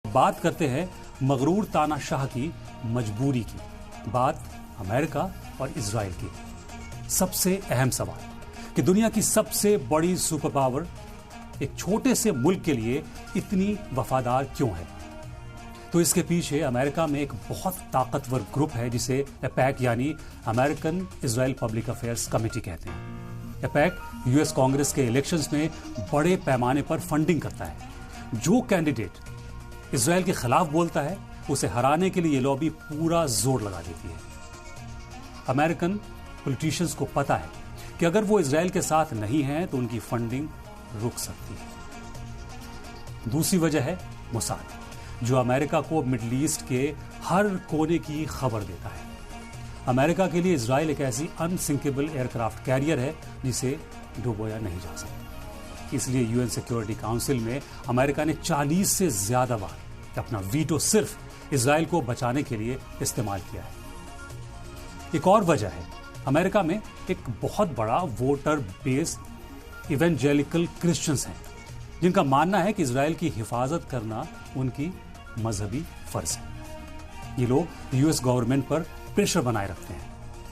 बात करते हैं मगरूर तानाशाह की मजबूरी की। बात अमेरिका और इजराइल की। सबसे अहम सवाल कि दुनिया की सबसे बड़ी सुपर पावर एक छोटे से मुल्क के लिए इतनी वफादार क्यों है? तो इसके पीछे अमेरिका में एक बहुत ताकतवर ग्रुप है जिसे एपैक यानी American Israel public affairs committee कहते हैं। एपैक यूएस कांग्रेस के इलेक्शंस में बड़े पैमाने पर फंडिंग करता है। जो कैंडिडेट इजराइल के खिलाफ बोलता है उसे हराने के लिए ये लॉबी पूरा जोर लगा देती है। अमेरिकन पॉलिटिशियंस को पता है कि अगर वो इजराइल के साथ नहीं है तो उनकी फंडिंग रुक सकती है। दूसरी वजह है मोसाद, जो अमेरिका को मिडिल ईस्ट के हर कोने की खबर देता है। अमेरिका के लिए इजराइल एक ऐसी अनसिंकेबल एयरक्राफ्ट कैरियर है जिसे डुबोया नहीं जा सकता। इसलिए यूएन सिक्योरिटी काउंसिल में अमेरिका ने 40 से ज्यादा बार अपना वीटो सिर्फ इजराइल को बचाने के लिए इस्तेमाल किया है। एक और वजह है अमेरिका में एक बहुत बड़ा वोटर बेस इवेंजेलिकल क्रिश्चियंस हैं, जिनका मानना है कि इजराइल की हिफाजत करना उनकी मजहबी फर्ज है। ये लोग यूएस गवर्नमेंट पर प्रेशर बनाए रखते हैं